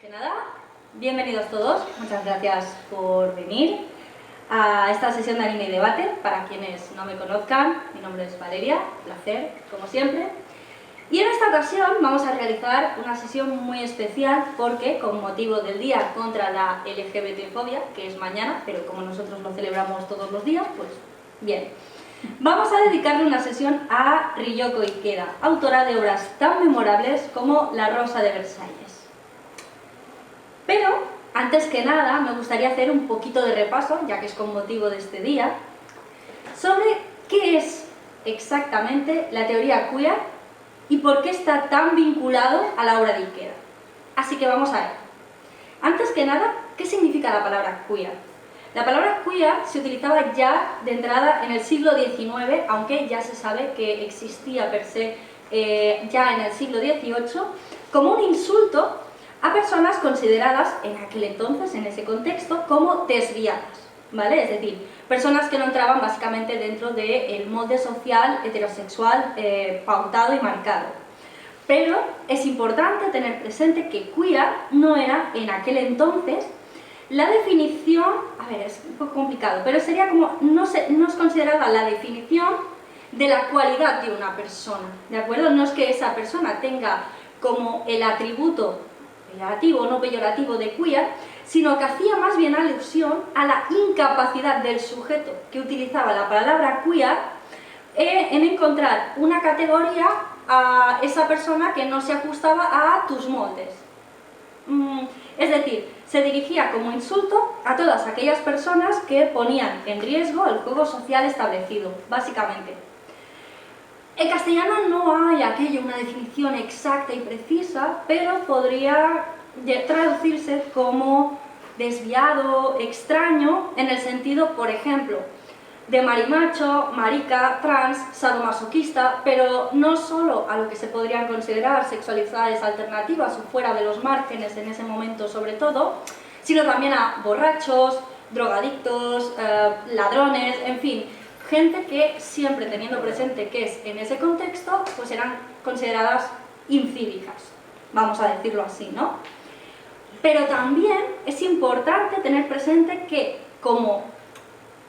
Que nada, bienvenidos todos, muchas gracias por venir a esta sesión de anime y debate. Para quienes no me conozcan, mi nombre es Valeria, placer, como siempre. Y en esta ocasión vamos a realizar una sesión muy especial porque, con motivo del Día contra la LGBTfobia, que es mañana, pero como nosotros lo celebramos todos los días, pues bien. Vamos a dedicarle una sesión a Ryoko Ikeda, autora de obras tan memorables como La Rosa de Versalles. Pero, antes que nada, me gustaría hacer un poquito de repaso, ya que es con motivo de este día, sobre qué es exactamente la teoría queer y por qué está tan vinculado a la obra de Ikeda. Así que vamos a ver. Antes que nada, ¿qué significa la palabra queer? La palabra queer se utilizaba ya de entrada en el siglo XIX, aunque ya se sabe que existía per se ya en el siglo XVIII, como un insulto a personas consideradas en aquel entonces, en ese contexto, como desviadas, ¿vale? Es decir, personas que no entraban básicamente dentro del molde social heterosexual pautado y marcado. Pero es importante tener presente que queer no era en aquel entonces la definición, a ver, es un poco complicado, pero sería como, no es considerada la definición de la cualidad de una persona, ¿de acuerdo? No es que esa persona tenga como el atributo peyorativo o no peyorativo de queer, sino que hacía más bien alusión a la incapacidad del sujeto que utilizaba la palabra queer en encontrar una categoría a esa persona que no se ajustaba a tus moldes. Es decir, se dirigía como insulto a todas aquellas personas que ponían en riesgo el juego social establecido, básicamente. En castellano no hay aquello, una definición exacta y precisa, pero podría traducirse como desviado, extraño, en el sentido, por ejemplo, de marimacho, marica, trans, sadomasoquista, pero no solo a lo que se podrían considerar sexualidades alternativas o fuera de los márgenes en ese momento sobre todo, sino también a borrachos, drogadictos, ladrones, en fin, gente que siempre teniendo presente que es en ese contexto, pues eran consideradas incívicas, vamos a decirlo así, ¿no? Pero también es importante tener presente que como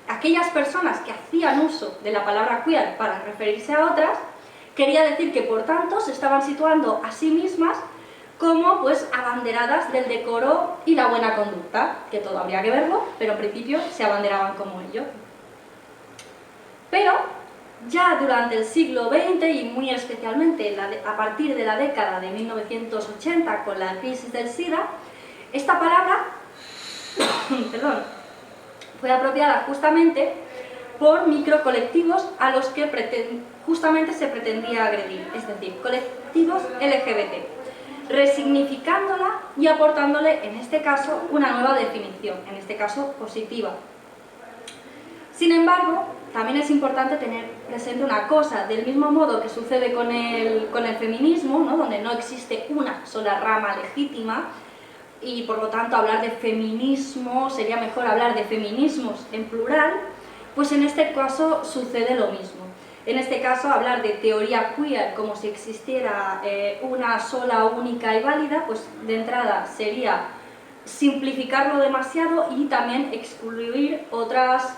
aquellas personas que hacían uso de la palabra queer para referirse a otras, quería decir que por tanto se estaban situando a sí mismas como pues abanderadas del decoro y la buena conducta, que todo habría que verlo, pero en principio se abanderaban como ello. Pero ya durante el siglo XX y muy especialmente a partir de la década de 1980 con la crisis del SIDA, esta palabra fue apropiada justamente por microcolectivos a los que justamente se pretendía agredir, es decir, colectivos LGBT, resignificándola y aportándole en este caso una nueva definición, en este caso positiva. Sin embargo, también es importante tener presente una cosa, del mismo modo que sucede con el feminismo, ¿no? Donde no existe una sola rama legítima, y por lo tanto hablar de feminismo sería mejor hablar de feminismos en plural, pues en este caso sucede lo mismo. En este caso hablar de teoría queer como si existiera una sola, única y válida, pues de entrada sería simplificarlo demasiado y también excluir otras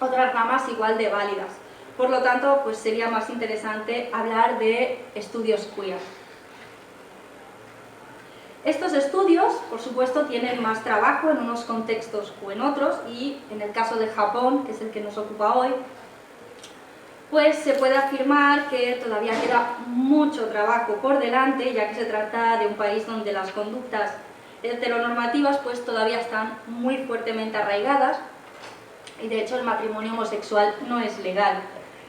ramas igual de válidas. Por lo tanto, pues sería más interesante hablar de estudios queer. Estos estudios, por supuesto, tienen más trabajo en unos contextos o en otros, y en el caso de Japón, que es el que nos ocupa hoy, pues se puede afirmar que todavía queda mucho trabajo por delante, ya que se trata de un país donde las conductas heteronormativas pues todavía están muy fuertemente arraigadas, y de hecho el matrimonio homosexual no es legal.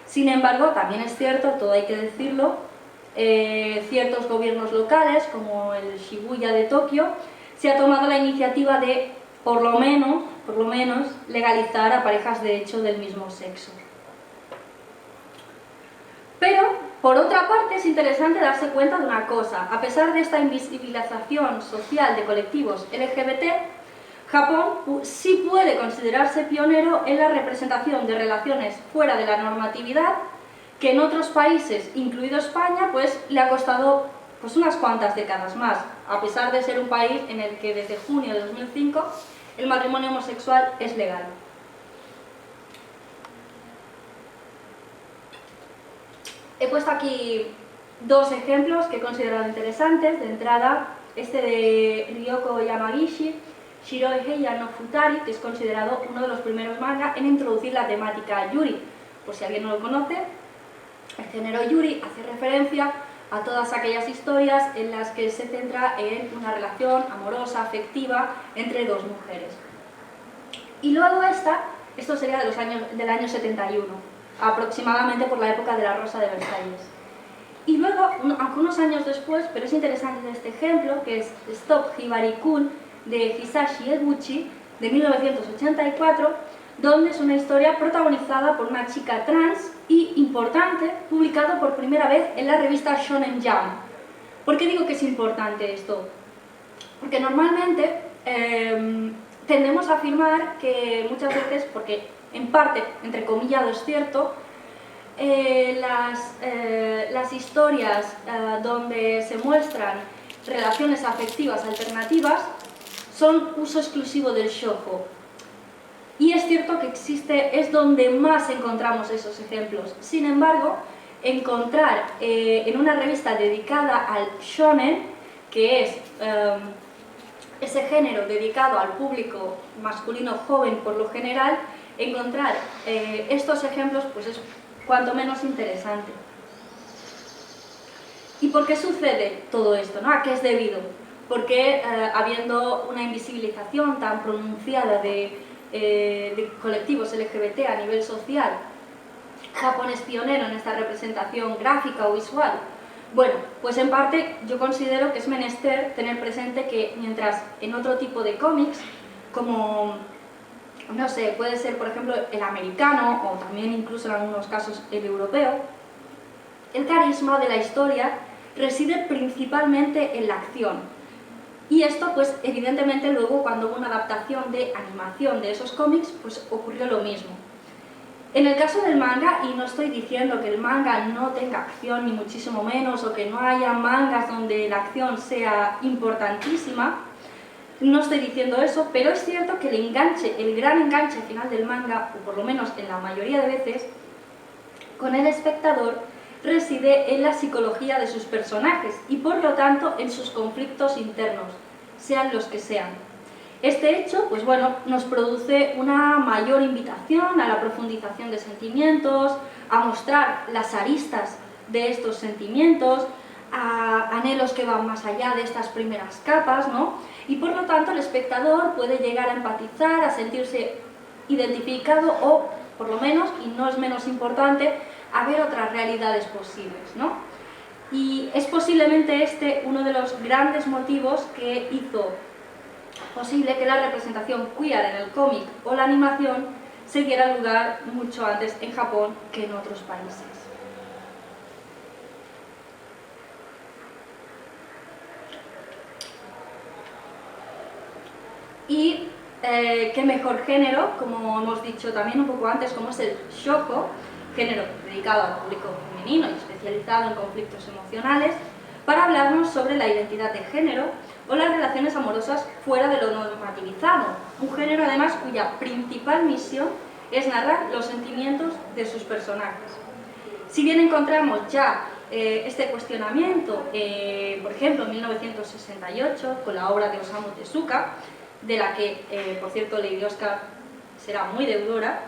Sin embargo, también es cierto, todo hay que decirlo, ciertos gobiernos locales, como el Shibuya de Tokio, se ha tomado la iniciativa de, por lo menos, legalizar a parejas de hecho del mismo sexo. Pero, por otra parte, es interesante darse cuenta de una cosa. A pesar de esta invisibilización social de colectivos LGBT, Japón sí puede considerarse pionero en la representación de relaciones fuera de la normatividad, que en otros países, incluido España, pues le ha costado pues unas cuantas décadas más, a pesar de ser un país en el que desde junio de 2005 el matrimonio homosexual es legal. He puesto aquí dos ejemplos que he considerado interesantes. De entrada, este de Ryoko Yamagishi, Shiroi Heiya no Futari, que es considerado uno de los primeros manga en introducir la temática yuri. Por si alguien no lo conoce, el género yuri hace referencia a todas aquellas historias en las que se centra en una relación amorosa, afectiva, entre dos mujeres. Y luego esto sería del año 71, aproximadamente por la época de la Rosa de Versalles. Y luego, algunos años después, pero es interesante este ejemplo, que es Stop Hibari-kun de Hisashi Eguchi, de 1984, donde es una historia protagonizada por una chica trans y importante, publicado por primera vez en la revista Shonen Jump. ¿Por qué digo que es importante esto? Porque normalmente tendemos a afirmar que muchas veces, porque en parte, entre comillas, es cierto, las historias donde se muestran relaciones afectivas alternativas son uso exclusivo del shoujo. Y es cierto que es donde más encontramos esos ejemplos. Sin embargo, encontrar en una revista dedicada al shonen, que es ese género dedicado al público masculino joven por lo general, encontrar estos ejemplos pues es cuanto menos interesante. ¿Y por qué sucede todo esto, ¿no? ¿A qué es debido? Porque habiendo una invisibilización tan pronunciada de colectivos LGBT a nivel social, Japón es pionero en esta representación gráfica o visual. Bueno, pues en parte yo considero que es menester tener presente que mientras en otro tipo de cómics, como, no sé, puede ser por ejemplo el americano o también incluso en algunos casos el europeo, el carisma de la historia reside principalmente en la acción. Y esto, pues, evidentemente, luego cuando hubo una adaptación de animación de esos cómics, pues ocurrió lo mismo. En el caso del manga, y no estoy diciendo que el manga no tenga acción, ni muchísimo menos, o que no haya mangas donde la acción sea importantísima, no estoy diciendo eso, pero es cierto que el gran enganche final del manga, o por lo menos en la mayoría de veces, con el espectador, reside en la psicología de sus personajes y por lo tanto en sus conflictos internos, sean los que sean. Este hecho, pues bueno, nos produce una mayor invitación a la profundización de sentimientos, a mostrar las aristas de estos sentimientos, a anhelos que van más allá de estas primeras capas, ¿no? Y por lo tanto el espectador puede llegar a empatizar, a sentirse identificado o, por lo menos, y no es menos importante, a ver otras realidades posibles, ¿no? Y es posiblemente uno de los grandes motivos que hizo posible que la representación queer en el cómic o la animación se diera lugar mucho antes en Japón que en otros países. Y qué mejor género, como hemos dicho también un poco antes, como es el shoujo, género dedicado al público femenino y especializado en conflictos emocionales, para hablarnos sobre la identidad de género o las relaciones amorosas fuera de lo normativizado, un género además cuya principal misión es narrar los sentimientos de sus personajes. Si bien encontramos ya este cuestionamiento, por ejemplo, en 1968, con la obra de Osamu Tezuka, de la que, por cierto, Lady Oscar será muy deudora,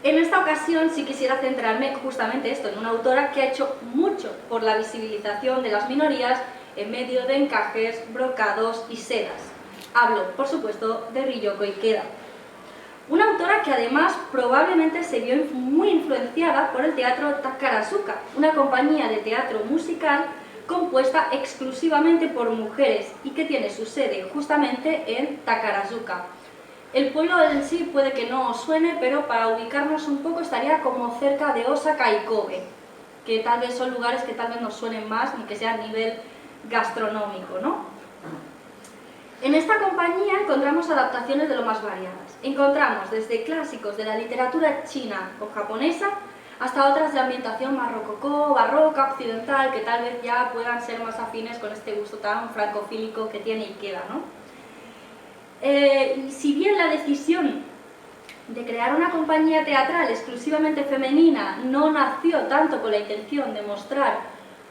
en esta ocasión sí quisiera centrarme justamente en una autora que ha hecho mucho por la visibilización de las minorías en medio de encajes, brocados y sedas. Hablo, por supuesto, de Ryoko Ikeda. Una autora que además probablemente se vio muy influenciada por el teatro Takarazuka, una compañía de teatro musical compuesta exclusivamente por mujeres y que tiene su sede justamente en Takarazuka. El pueblo en sí puede que no os suene, pero para ubicarnos un poco estaría como cerca de Osaka y Kobe, que tal vez son lugares que tal vez nos suenen más ni que sea a nivel gastronómico, ¿no? En esta compañía encontramos adaptaciones de lo más variadas. Encontramos desde clásicos de la literatura china o japonesa hasta otras de ambientación más rococó, barroca, occidental, que tal vez ya puedan ser más afines con este gusto tan francofílico que tiene Ikeda, ¿no? Y si bien la decisión de crear una compañía teatral exclusivamente femenina no nació tanto con la intención de mostrar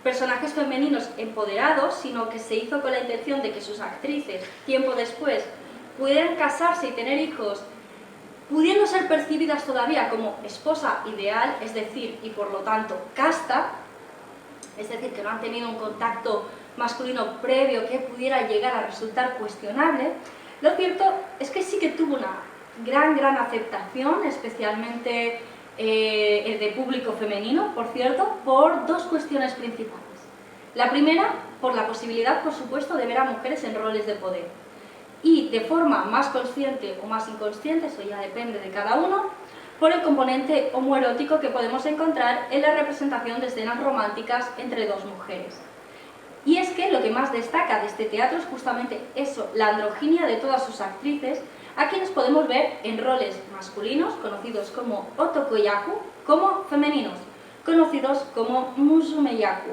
personajes femeninos empoderados, sino que se hizo con la intención de que sus actrices, tiempo después, pudieran casarse y tener hijos, pudiendo ser percibidas todavía como esposa ideal, es decir, y por lo tanto casta, es decir, que no han tenido un contacto masculino previo que pudiera llegar a resultar cuestionable, lo cierto es que sí que tuvo una gran aceptación, especialmente de público femenino, por cierto, por dos cuestiones principales. La primera, por la posibilidad, por supuesto, de ver a mujeres en roles de poder. Y de forma más consciente o más inconsciente, eso ya depende de cada uno, por el componente homoerótico que podemos encontrar en la representación de escenas románticas entre dos mujeres. Y es que lo que más destaca de este teatro es justamente eso, la androginia de todas sus actrices, a quienes podemos ver en roles masculinos, conocidos como otokoyaku, como femeninos, conocidos como musumeyaku.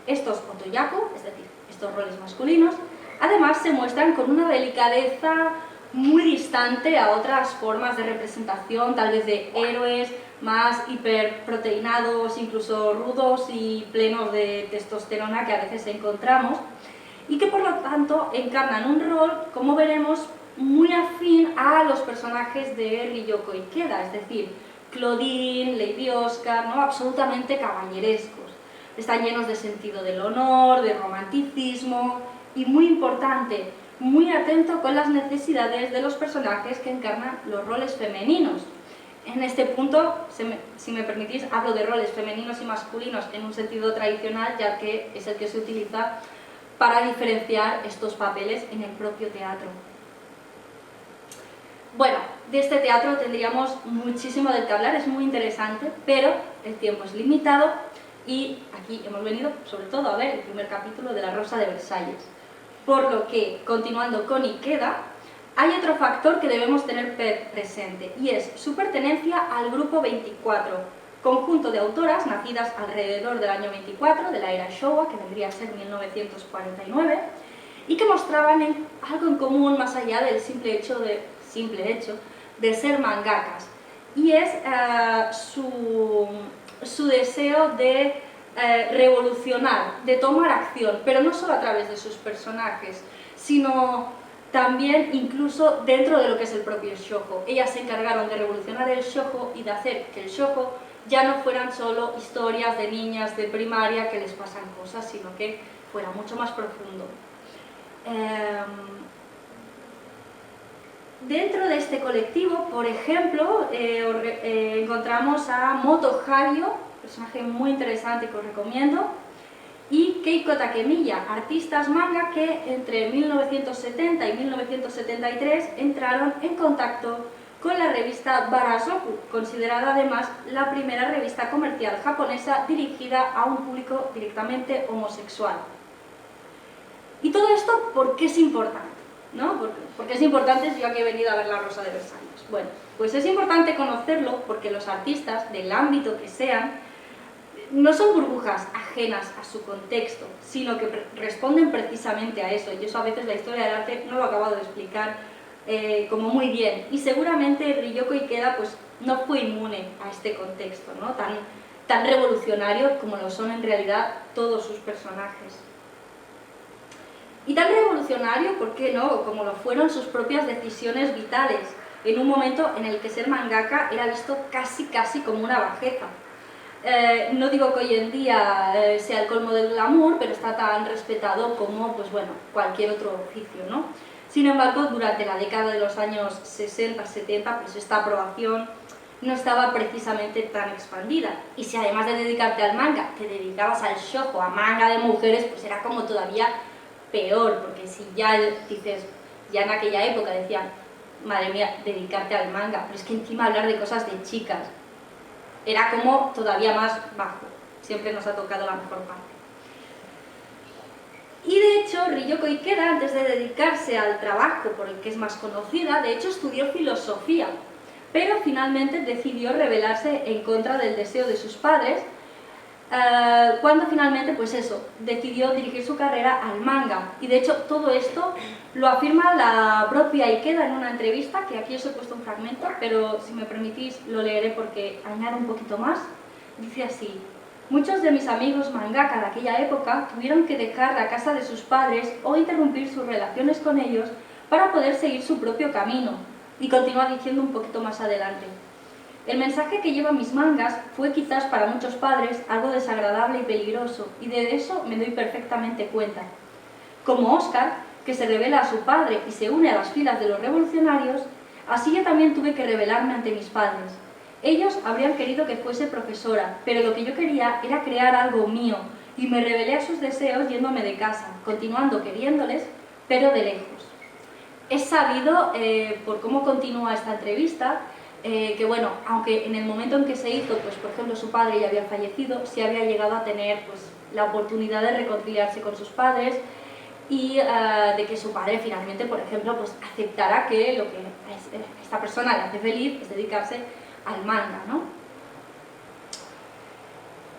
Estos otoyaku, es decir, estos roles masculinos, además se muestran con una delicadeza muy distante a otras formas de representación, tal vez de héroes más hiperproteinados, incluso rudos y plenos de testosterona que a veces encontramos, y que por lo tanto encarnan un rol, como veremos, muy afín a los personajes de Ryoko Ikeda, es decir, Claudine, Lady Oscar, ¿no? Absolutamente caballerescos. Están llenos de sentido del honor, de romanticismo y, muy importante, muy atento con las necesidades de los personajes que encarnan los roles femeninos. En este punto, si me permitís, hablo de roles femeninos y masculinos en un sentido tradicional, ya que es el que se utiliza para diferenciar estos papeles en el propio teatro. Bueno, de este teatro tendríamos muchísimo del que hablar, es muy interesante, pero el tiempo es limitado y aquí hemos venido sobre todo a ver el primer capítulo de La Rosa de Versalles. Por lo que, continuando con Ikeda, hay otro factor que debemos tener presente y es su pertenencia al Grupo 24, conjunto de autoras nacidas alrededor del año 24, de la era Showa, que vendría a ser 1949, y que mostraban algo en común más allá del simple hecho de ser mangakas, y es su deseo de revolucionar, de tomar acción, pero no solo a través de sus personajes, sino también incluso dentro de lo que es el propio shoujo. Ellas se encargaron de revolucionar el shoujo y de hacer que el shoujo ya no fueran solo historias de niñas de primaria que les pasan cosas, sino que fuera mucho más profundo. Dentro de este colectivo, por ejemplo, encontramos a Moto Hario, personaje muy interesante que os recomiendo, y Keiko Takemiya, artistas manga que entre 1970 y 1973 entraron en contacto con la revista Barazoku, considerada además la primera revista comercial japonesa dirigida a un público directamente homosexual. ¿Y todo esto por qué es importante? ¿No? Porque es importante si yo aquí he venido a ver La Rosa de Versalles. Bueno, pues es importante conocerlo porque los artistas, del ámbito que sean, no son burbujas ajenas a su contexto, sino que responden precisamente a eso. Y eso a veces la historia del arte no lo he acabado de explicar como muy bien. Y seguramente Ryoko Ikeda pues, no fue inmune a este contexto, ¿no? tan revolucionario como lo son en realidad todos sus personajes. Y tan revolucionario, ¿por qué no?, como lo fueron sus propias decisiones vitales, en un momento en el que ser mangaka era visto casi como una bajeza. No digo que hoy en día sea el colmo del glamour, pero está tan respetado como pues bueno, cualquier otro oficio, ¿no? Sin embargo, durante la década de los años 60-70, pues esta aprobación no estaba precisamente tan expandida. Y si además de dedicarte al manga, te dedicabas al shoujo, a manga de mujeres, pues era como todavía peor, porque si ya dices, ya en aquella época decían, madre mía, dedicarte al manga, pero es que encima hablar de cosas de chicas, era como todavía más bajo, siempre nos ha tocado la mejor parte. Y de hecho, Ryoko Ikeda, antes de dedicarse al trabajo por el que es más conocida, de hecho estudió filosofía, pero finalmente decidió rebelarse en contra del deseo de sus padres, cuando finalmente, pues eso, decidió dirigir su carrera al manga. Y de hecho todo esto lo afirma la propia Ikeda en una entrevista, que aquí os he puesto un fragmento, pero si me permitís lo leeré porque añado un poquito más. Dice así: muchos de mis amigos mangaka de aquella época tuvieron que dejar la casa de sus padres o interrumpir sus relaciones con ellos para poder seguir su propio camino. Y continúa diciendo un poquito más adelante: el mensaje que llevan mis mangas fue quizás para muchos padres algo desagradable y peligroso, y de eso me doy perfectamente cuenta. Como Oscar, que se revela a su padre y se une a las filas de los revolucionarios, así yo también tuve que rebelarme ante mis padres. Ellos habrían querido que fuese profesora, pero lo que yo quería era crear algo mío, y me rebelé a sus deseos yéndome de casa, continuando queriéndoles, pero de lejos. Es sabido, por cómo continúa esta entrevista, que bueno, aunque en el momento en que se hizo, pues por ejemplo su padre ya había fallecido, sí había llegado a tener pues la oportunidad de reconciliarse con sus padres y de que su padre finalmente, por ejemplo, pues aceptara que lo que a esta persona le hace feliz es dedicarse al manga, ¿no?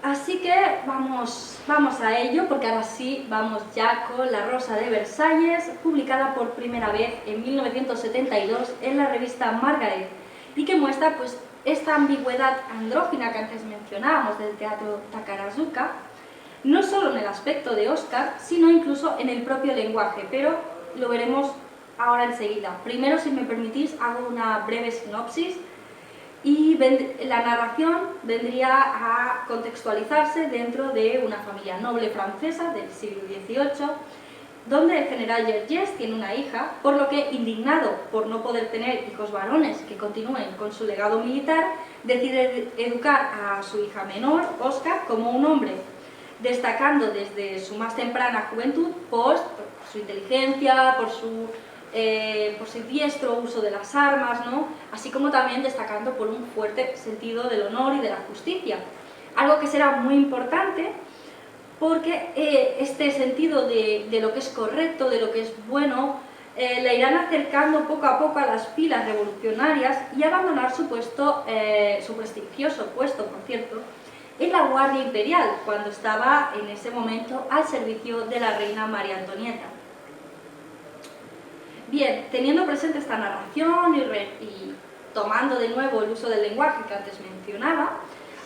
Así que vamos a ello, porque ahora sí vamos ya con La Rosa de Versalles, publicada por primera vez en 1972 en la revista Margaret, y que muestra pues esta ambigüedad andrógina que antes mencionábamos del teatro Takarazuka, no solo en el aspecto de Oscar, sino incluso en el propio lenguaje, pero lo veremos ahora enseguida. Primero, si me permitís, hago una breve sinopsis y la narración vendría a contextualizarse dentro de una familia noble francesa del siglo XVIII, donde el general Gergès tiene una hija, por lo que, indignado por no poder tener hijos varones que continúen con su legado militar, decide educar a su hija menor, Oscar, como un hombre, destacando desde su más temprana juventud por su inteligencia, por su diestro uso de las armas, ¿no? Así como también destacando por un fuerte sentido del honor y de la justicia. Algo que será muy importante porque este sentido de lo que es correcto, de lo que es bueno, la irán acercando poco a poco a las filas revolucionarias y abandonar su puesto, su prestigioso puesto, por cierto, en la Guardia Imperial, cuando estaba en ese momento al servicio de la reina María Antonieta. Bien, teniendo presente esta narración y tomando de nuevo el uso del lenguaje que antes mencionaba,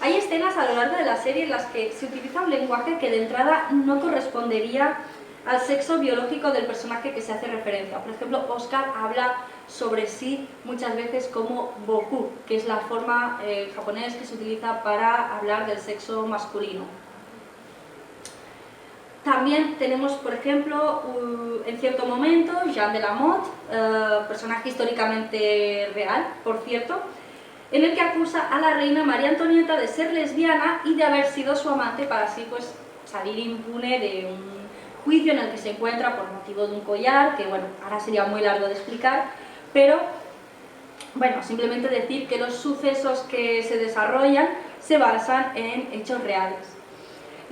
hay escenas a lo largo de la serie en las que se utiliza un lenguaje que de entrada no correspondería al sexo biológico del personaje que se hace referencia. Por ejemplo, Oscar habla sobre sí muchas veces como boku, que es la forma japonesa que se utiliza para hablar del sexo masculino. También tenemos, por ejemplo, en cierto momento, Jeanne de la Motte, personaje históricamente real, por cierto, en el que acusa a la reina María Antonieta de ser lesbiana y de haber sido su amante para así pues salir impune de un juicio en el que se encuentra por motivo de un collar, que bueno, ahora sería muy largo de explicar, pero bueno, simplemente decir que los sucesos que se desarrollan se basan en hechos reales.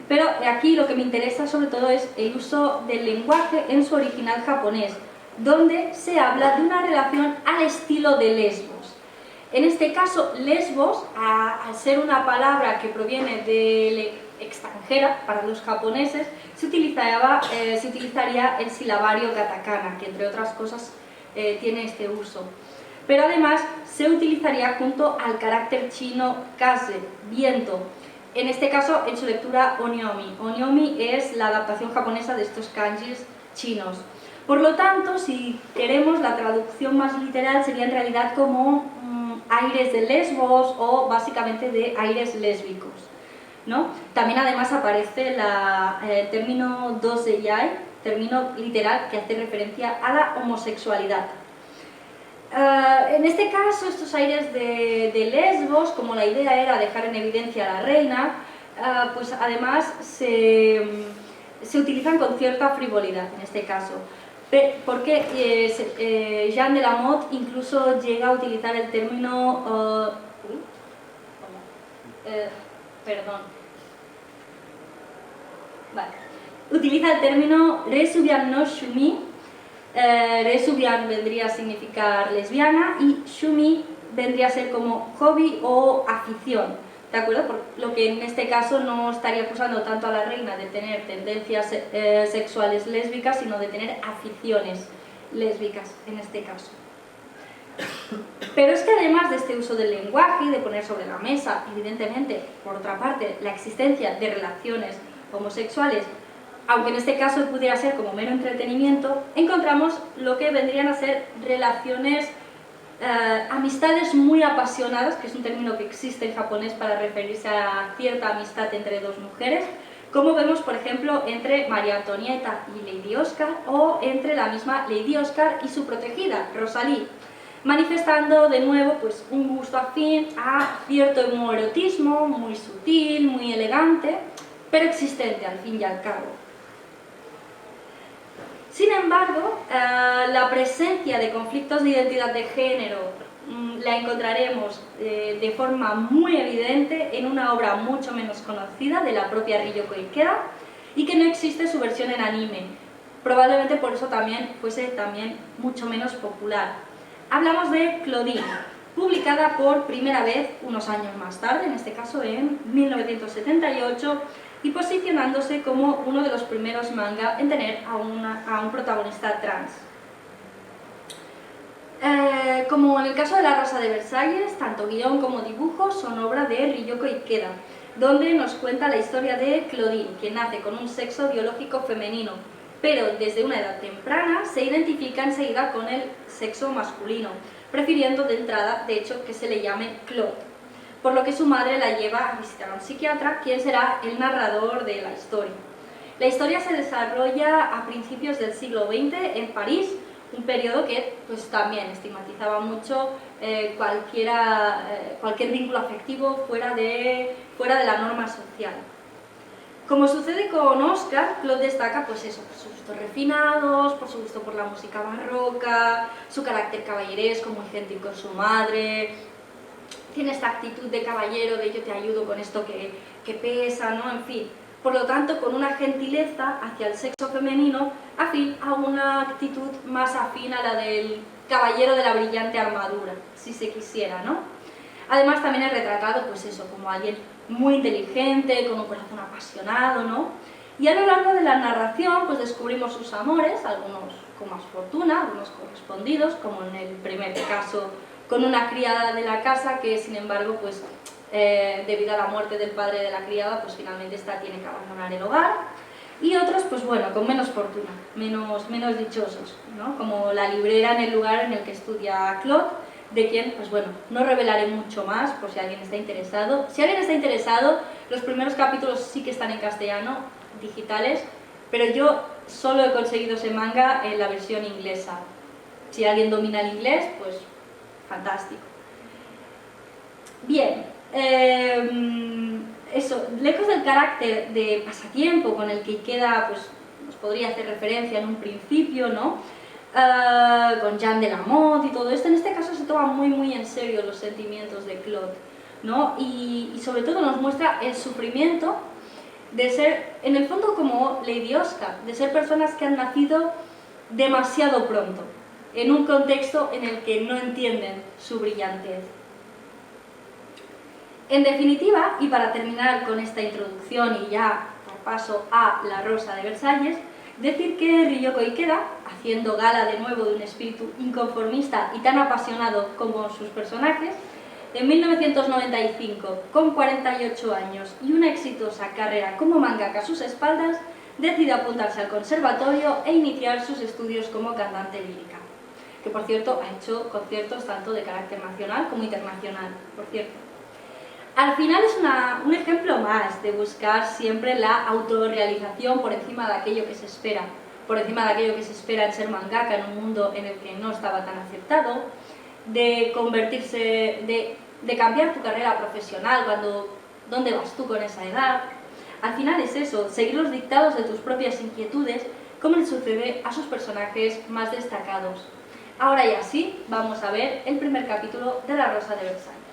Pero aquí lo que me interesa sobre todo es el uso del lenguaje en su original japonés, donde se habla de una relación al estilo de Lesbos. En este caso, Lesbos, al ser una palabra que proviene de extranjera para los japoneses, se utilizaría el silabario katakana, que entre otras cosas tiene este uso. Pero además se utilizaría junto al carácter chino kase, viento. En este caso, en su lectura, onyomi. Onyomi es la adaptación japonesa de estos kanjis chinos. Por lo tanto, si queremos, la traducción más literal sería en realidad como aires de Lesbos o básicamente de aires lésbicos, ¿no? También además aparece el término doseyai, término literal que hace referencia a la homosexualidad. En este caso, estos aires de Lesbos, como la idea era dejar en evidencia a la reina, pues además se utilizan con cierta frivolidad en este caso, porque Jeanne de la Motte incluso llega a utilizar el término utiliza el término Resubian no Shumi. Resubian vendría a significar lesbiana y Shumi vendría a ser como hobby o afición, ¿de acuerdo? Por lo que en este caso no estaría acusando tanto a la reina de tener tendencias sexuales lésbicas, sino de tener aficiones lésbicas en este caso. Pero es que además de este uso del lenguaje y de poner sobre la mesa, evidentemente, por otra parte, la existencia de relaciones homosexuales, aunque en este caso pudiera ser como mero entretenimiento, encontramos lo que vendrían a ser relaciones, amistades muy apasionadas, que es un término que existe en japonés para referirse a cierta amistad entre dos mujeres, como vemos, por ejemplo, entre María Antonieta y Lady Oscar, o entre la misma Lady Oscar y su protegida, Rosalie, manifestando de nuevo pues, un gusto afín a cierto homoerotismo, muy sutil, muy elegante, pero existente al fin y al cabo. Sin embargo, la presencia de conflictos de identidad de género la encontraremos de forma muy evidente en una obra mucho menos conocida de la propia Ryoko Ikeda y que no existe su versión en anime. Probablemente por eso también fuese mucho menos popular. Hablamos de Claudine, publicada por primera vez unos años más tarde, en este caso en 1978, y posicionándose como uno de los primeros manga en tener a un protagonista trans. Como en el caso de La Rosa de Versalles, tanto guión como dibujo son obra de Ryoko Ikeda, donde nos cuenta la historia de Claudine, que nace con un sexo biológico femenino, pero desde una edad temprana se identifica enseguida con el sexo masculino, prefiriendo de entrada, de hecho, que se le llame Claude, por lo que su madre la lleva a visitar a un psiquiatra, quien será el narrador de la historia. La historia se desarrolla a principios del siglo XX en París, un periodo que pues, también estigmatizaba mucho cualquier vínculo afectivo fuera de la norma social. Como sucede con Oscar, Claude destaca pues eso, por sus gustos refinados, por su gusto por la música barroca, su carácter caballeresco, muy gentil con su madre, tiene esta actitud de caballero, de yo te ayudo con esto que pesa, ¿no? En fin. Por lo tanto, con una gentileza hacia el sexo femenino, afín a una actitud más afín a la del caballero de la brillante armadura, si se quisiera, ¿no? Además, también es retratado, pues eso, como alguien muy inteligente, con un corazón apasionado, ¿no? Y a lo largo de la narración, pues descubrimos sus amores, algunos con más fortuna, algunos correspondidos, como en el primer caso con una criada de la casa que, sin embargo, pues debido a la muerte del padre de la criada, pues finalmente esta tiene que abandonar el hogar. Y otros, pues bueno, con menos fortuna, menos dichosos, ¿no? Como la librera en el lugar en el que estudia Claude, de quien, pues bueno, no revelaré mucho más por si alguien está interesado. Si alguien está interesado, los primeros capítulos sí que están en castellano, digitales, pero yo solo he conseguido ese manga en la versión inglesa. Si alguien domina el inglés, pues fantástico. Bien, eso, lejos del carácter de pasatiempo con el que Ikeda pues, nos podría hacer referencia en un principio, ¿no? Con Jeanne de la Motte y todo esto, en este caso se toma muy en serio los sentimientos de Claude, ¿no? Y sobre todo nos muestra el sufrimiento de ser, en el fondo como Lady Oscar, de ser personas que han nacido demasiado pronto, en un contexto en el que no entienden su brillantez. En definitiva, y para terminar con esta introducción y ya dar paso a La Rosa de Versalles, decir que Ryoko Ikeda, haciendo gala de nuevo de un espíritu inconformista y tan apasionado como sus personajes, en 1995, con 48 años y una exitosa carrera como mangaka a sus espaldas, decide apuntarse al conservatorio e iniciar sus estudios como cantante lírica, que por cierto ha hecho conciertos tanto de carácter nacional como internacional, por cierto. Al final es un ejemplo más de buscar siempre la autorrealización por encima de aquello que se espera, por encima de aquello que se espera en ser mangaka en un mundo en el que no estaba tan aceptado, de convertirse, de cambiar tu carrera profesional ¿dónde vas tú con esa edad? Al final es eso, seguir los dictados de tus propias inquietudes, como le sucede a sus personajes más destacados. Ahora ya sí, vamos a ver el primer capítulo de La Rosa de Versalles.